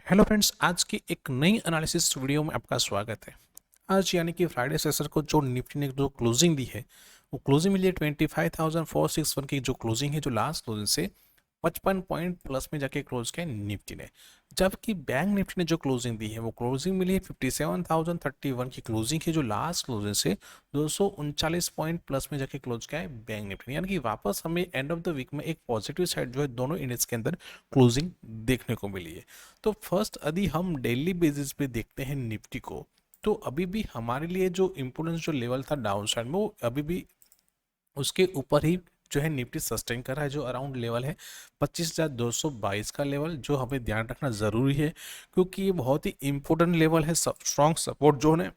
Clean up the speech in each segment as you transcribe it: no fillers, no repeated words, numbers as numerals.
Hello friends, आज की एक नई एनालिसिस वीडियो में आपका स्वागत है। आज यानी कि फ्राइडे सेशन को जो निफ्टी ने जो क्लोजिंग दी है वो क्लोजिंग मिली है 25,461 की जो क्लोजिंग है, जो लास्ट क्लोजिंग से 55 पॉइंट प्लस में जाके क्लोज किया निफ्टी ने। जबकि बैंक निफ्टी ने जो क्लोजिंग दी है वो क्लोजिंग मिली है 57,031 की क्लोजिंग है, जो लास्ट क्लोजिंग से 239 पॉइंट प्लस में जाके क्लोज किया है बैंक निफ्टी ने। यानी कि वापस हमें एंड ऑफ द वीक में एक पॉजिटिव साइड जो है दोनों इंडेक्स के अंदर क्लोजिंग देखने को मिली है। तो फर्स्ट यदि हम डेली बेसिस पे देखते हैं निफ्टी को, तो अभी भी हमारे लिए जो इम्पोर्टेंस जो लेवल था डाउन साइड में, वो अभी भी उसके ऊपर ही जो है निफ्टी सस्टेन कर रहा है। जो अराउंड लेवल है 25,222 का लेवल, जो हमें ध्यान रखना ज़रूरी है क्योंकि ये बहुत ही इंपॉर्टेंट लेवल है, स्ट्रॉन्ग सपोर्ट जोन है।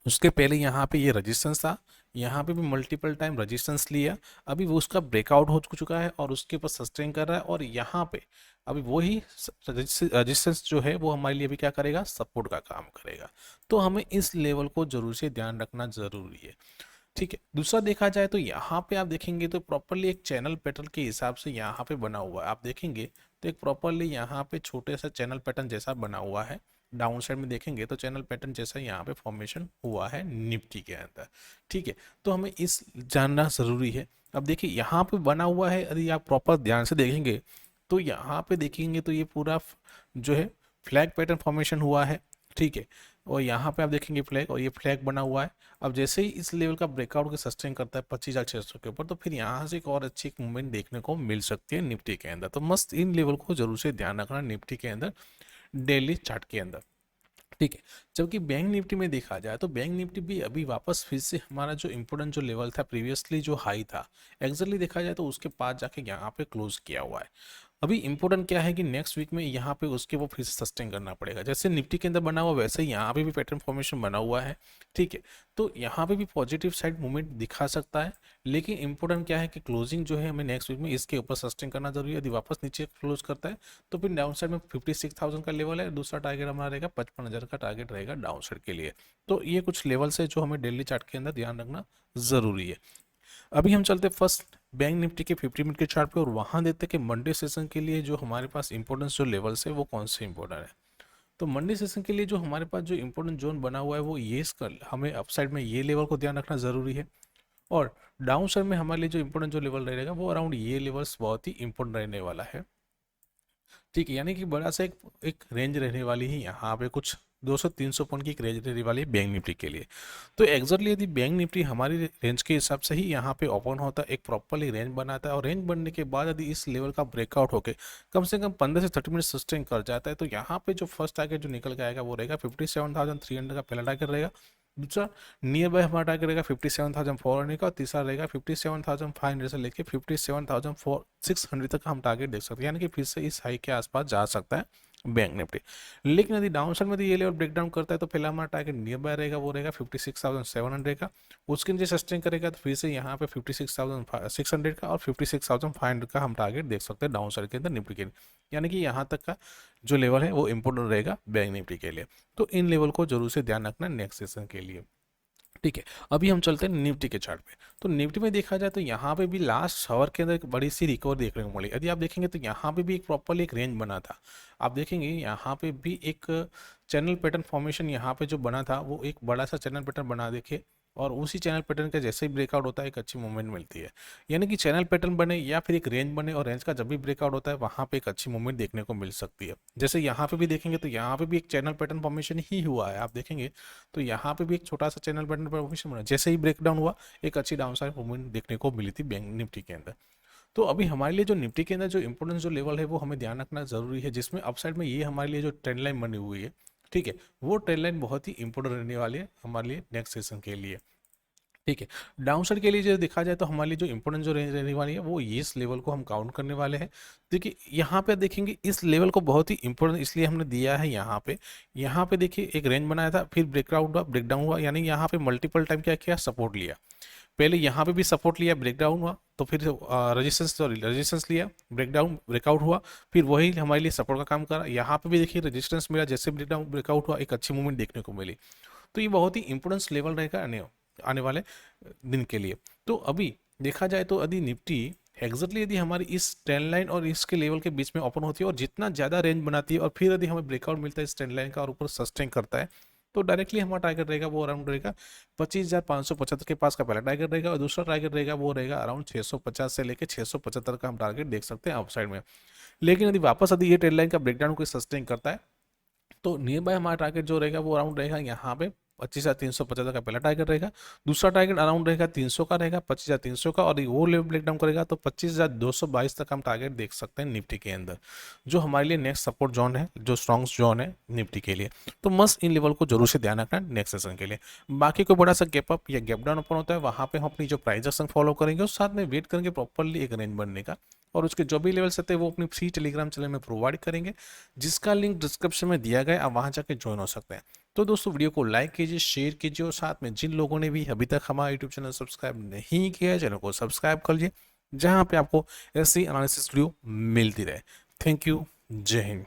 उसके पहले यहाँ पे ये रजिस्टेंस था, यहाँ पे भी मल्टीपल टाइम रजिस्टेंस लिया, अभी वो उसका ब्रेकआउट हो चुका है और उसके ऊपर सस्टेन कर रहा है। और यहाँ पे अभी वही रजिस्टेंस जो है वो हमारे लिए भी क्या करेगा, सपोर्ट का काम करेगा। तो हमें इस लेवल को जरूर से ध्यान रखना जरूरी है। ठीक है, दूसरा देखा जाए तो यहाँ पे आप देखेंगे तो प्रॉपरली एक चैनल पैटर्न के हिसाब से यहाँ पे बना हुआ है। आप देखेंगे तो एक प्रॉपरली यहाँ पे छोटे सा चैनल पैटर्न जैसा बना हुआ है। डाउन साइड में देखेंगे तो चैनल पैटर्न जैसा यहाँ पे फॉर्मेशन हुआ है निफ्टी के अंदर। ठीक है, तो हमें इस जानना जरूरी है। अब देखिए यहाँ पे बना हुआ है, यदि आप प्रॉपर ध्यान से देखेंगे तो यहाँ पे देखेंगे तो ये पूरा जो है फ्लैग पैटर्न फॉर्मेशन हुआ है। ठीक है, और यहाँ पे आप देखेंगे फ्लैग, और ये फ्लैग बना हुआ है। अब जैसे ही इस लेवल का ब्रेकआउट के सस्टेन करता है 25,600 के ऊपर, तो फिर यहाँ से एक और अच्छी एक मूवमेंट देखने को मिल सकती है निफ्टी के अंदर। तो मस्त इन लेवल को जरूर से ध्यान रखना निफ्टी के अंदर, डेली चार्ट के अंदर। ठीक है, जबकि बैंक निफ्टी में देखा जाए तो बैंक निफ्टी भी अभी वापस फिर से हमारा जो इम्पोर्टेंट जो लेवल था प्रीवियसली जो हाई था, एग्जैक्टली देखा जाए तो उसके पास जाके यहाँ पे क्लोज किया हुआ है। अभी इंपॉर्टेंट क्या है कि नेक्स्ट वीक में यहाँ पे उसके वो फिर से सस्टेन करना पड़ेगा। जैसे निफ्टी के अंदर बना हुआ वैसे ही यहाँ पे भी पैटर्न फॉर्मेशन बना हुआ है। ठीक है, तो यहाँ पे भी पॉजिटिव साइड मूवमेंट दिखा सकता है, लेकिन इंपॉर्टेंट क्या है कि क्लोजिंग जो है हमें नेक्स्ट वीक में इसके ऊपर सस्टेन करना जरूरी है। यदि वापस नीचे क्लोज करता है तो फिर डाउन साइड में 56,000 का लेवल है, दूसरा टारगेट हमारा रहेगा 55,000 का टारगेट रहेगा डाउन साइड के लिए। तो ये कुछ लेवल्स है जो हमें डेली चार्ट के अंदर ध्यान रखना जरूरी है। अभी हम चलते फर्स्ट बैंक निफ्टी के 50 मिनट के चार्ट पे और वहां देखते हैं कि मंडे सेशन के लिए जो हमारे पास इंपॉर्टेंस जो लेवल्स है वो कौन से इंपॉर्टेंट है। तो मंडे सेशन के लिए जो हमारे पास जो इंपॉर्टेंट जोन बना हुआ है वो ये हमें अपसाइड में ये लेवल को ध्यान रखना जरूरी है। और डाउन साइड में हमारे लिए जो इंपॉर्टेंट जो लेवल रहेगा वो अराउंड ये लेवल्स बहुत ही इंपॉर्टेंट रहने वाला है। ठीक है, यानी कि बड़ा सा एक रेंज रहने वाली है यहाँ पे, कुछ 200-300 पॉइंट की एक रेंज रहने वाली है बैंक निफ्टी के लिए। तो एग्जैक्टली यदि बैंक निफ्टी हमारी रेंज के हिसाब से ही यहाँ पे ओपन होता है, एक प्रॉपरली रेंज बनाता है, और रेंज बनने के बाद यदि इस लेवल का ब्रेकआउट होकर कम से कम 15 से 30 मिनट सस्टेन कर जाता है, तो यहाँ पे जो फर्स्ट टारगेट जो निकल के आएगा वो रहेगा 57,300 का पहला टारगेट रहेगा। दूसरा नियर बाय हमारा टारगेट रहेगा 57,400 का, और तीसरा रहेगा 57,500 से लेके 57,600 तक हम टारगेट देख सकते हैं। यानी कि फिर से इस हाई के आसपास जा सकता है बैंक निफ्टी। लेकिन यदि डाउन साइड में ये लेवल ब्रेक डाउन करता है तो पहला हमारा टारगेट नियर बाय रहेगा, वो रहेगा 56,700 का। उसके नीचे सस्टेन करेगा तो फिर से यहाँ पे 56,600 का और 56,500 का हम टारगेट देख सकते हैं डाउन साइड के अंदर निफ्टी के। यानी कि यहाँ तक का जो लेवल है वो इंपॉर्टेंट रहेगा बैंक निफ्टी के लिए। तो इन लेवल को जरूर से ध्यान रखना नेक्स्ट सेशन के लिए। ठीक है, अभी हम चलते हैं निफ्टी के चार्ट पे। तो निफ्टी में देखा जाए तो यहाँ पे भी लास्ट आवर के अंदर एक बड़ी सी रिकवर देखने को मिली। यदि आप देखेंगे तो यहाँ पे भी एक प्रॉपरली एक रेंज बना था। आप देखेंगे यहाँ पे भी एक चैनल पैटर्न फॉर्मेशन यहाँ पे जो बना था वो एक बड़ा सा चैनल पैटर्न बना देखे, और उसी चैनल पैटर्न का जैसे ही ब्रेकआउट होता है एक अच्छी मूवमेंट मिलती है। यानी कि चैनल पैटर्न बने या फिर एक रेंज बने, और रेंज का जब भी ब्रेकआउट होता है वहां पे एक अच्छी मूवमेंट देखने को मिल सकती है। जैसे यहाँ पे भी देखेंगे तो यहाँ पे भी एक चैनल पैटर्न फॉर्मेशन ही हुआ है। आप देखेंगे तो यहाँ पे भी एक छोटा सा चैनल पैटर्न फॉर्मेशन बना, जैसे ही ब्रेक डाउन हुआ एक अच्छी डाउन साइड मूवमेंट देखने को मिली थी बैंक निफ्टी के अंदर। तो अभी हमारे लिए जो निफ्टी के अंदर जो इंपॉर्टेंस जो लेवल है वो हमें ध्यान रखना जरूरी है, जिसमें अपसाइड में ये हमारे लिए जो ट्रेंड लाइन बनी हुई है, ठीक है, वो ट्रेंड लाइन बहुत ही इंपॉर्टेंट रहने वाली है हमारे लिए नेक्स्ट सेशन के लिए। ठीक है, डाउन साइड के लिए जो देखा जाए तो हमारे लिए जो इंपॉर्टेंट जो रेंज रहने वाली है वो ये इस लेवल को हम काउंट करने वाले हैं। देखिए यहाँ पे देखेंगे इस लेवल को बहुत ही इंपॉर्टेंट इसलिए हमने दिया है यहाँ पे। यहाँ पे देखिए एक रेंज बनाया था, फिर ब्रेकआउट हुआ, ब्रेकडाउन हुआ, यानी यहाँ पे मल्टीपल टाइम क्या किया, सपोर्ट लिया। पहले यहाँ पे भी सपोर्ट लिया, ब्रेकडाउन हुआ, तो फिर रेजिस्टेंस लिया, ब्रेकडाउन ब्रेकआउट हुआ, फिर वही हमारे लिए सपोर्ट का काम करा। यहाँ पे भी देखिए रेजिस्टेंस मिला, जैसे ब्रेकडाउन ब्रेकआउट हुआ एक अच्छी मूवमेंट देखने को मिली। तो ये बहुत ही इंपॉर्टेंस लेवल रहेगा आने वाले दिन के लिए। तो अभी देखा जाए तो यदि निफ्टी एग्जैक्टली यदि हमारी इस ट्रेंड लाइन और इसके लेवल के बीच में ओपन होती है और जितना ज़्यादा रेंज बनाती है और फिर यदि हमें ब्रेकआउट मिलता है इस ट्रेंड लाइन का और ऊपर सस्टेन करता है तो डायरेक्टली हमारा टारगेट रहेगा वो अराउंड रहेगा 25,575 के पास का पहला टारगेट रहेगा और दूसरा टारगेट रहेगा वो रहेगा अराउंड 650 से लेकर 675 का हम टारगेट देख सकते हैं अपसाइड में। लेकिन यदि वापस यदि ये ट्रेंड लाइन का ब्रेकडाउन कोई सस्टेन करता है तो नियर बाय हमारा टारगेट जो रहेगा वो अराउंड रहेगा यहाँ पे 25,375 का पहला टारगेट रहेगा, दूसरा टारगेट अराउंड रहेगा 300 का रहेगा, 25,300 का, और वो लेवल ब्रेक डाउन करेगा तो 25,222 तक हम टारगेट देख सकते हैं निफ्टी के अंदर, जो हमारे लिए नेक्स्ट सपोर्ट जोन है, जो स्ट्रॉन्ग जोन है निफ्टी के लिए। तो मस्त इन लेवल को जरूर से ध्यान रखना नेक्स्ट सेशन के लिए। बाकी कोई बड़ा सा गैप अप या गैप डाउन ओपन होता है वहाँ पे हम अपनी जो प्राइस एक्शन फॉलो करेंगे और साथ में वेट करेंगे प्रॉपरली एक रेंज बनने का, और उसके जो भी लेवल्स रहते हैं वो अपनी फ्री टेलीग्राम चैनल में प्रोवाइड करेंगे, जिसका लिंक डिस्क्रिप्शन में दिया गया है, आप वहाँ जाके ज्वाइन हो सकते हैं। तो दोस्तों वीडियो को लाइक कीजिए, शेयर कीजिए और साथ में जिन लोगों ने भी अभी तक हमारा यूट्यूब चैनल सब्सक्राइब नहीं किया है चैनल को सब्सक्राइब कर लीजिए, जहाँ पे आपको ऐसी एनालिसिस वीडियो मिलती रहे। थैंक यू, जय हिंद।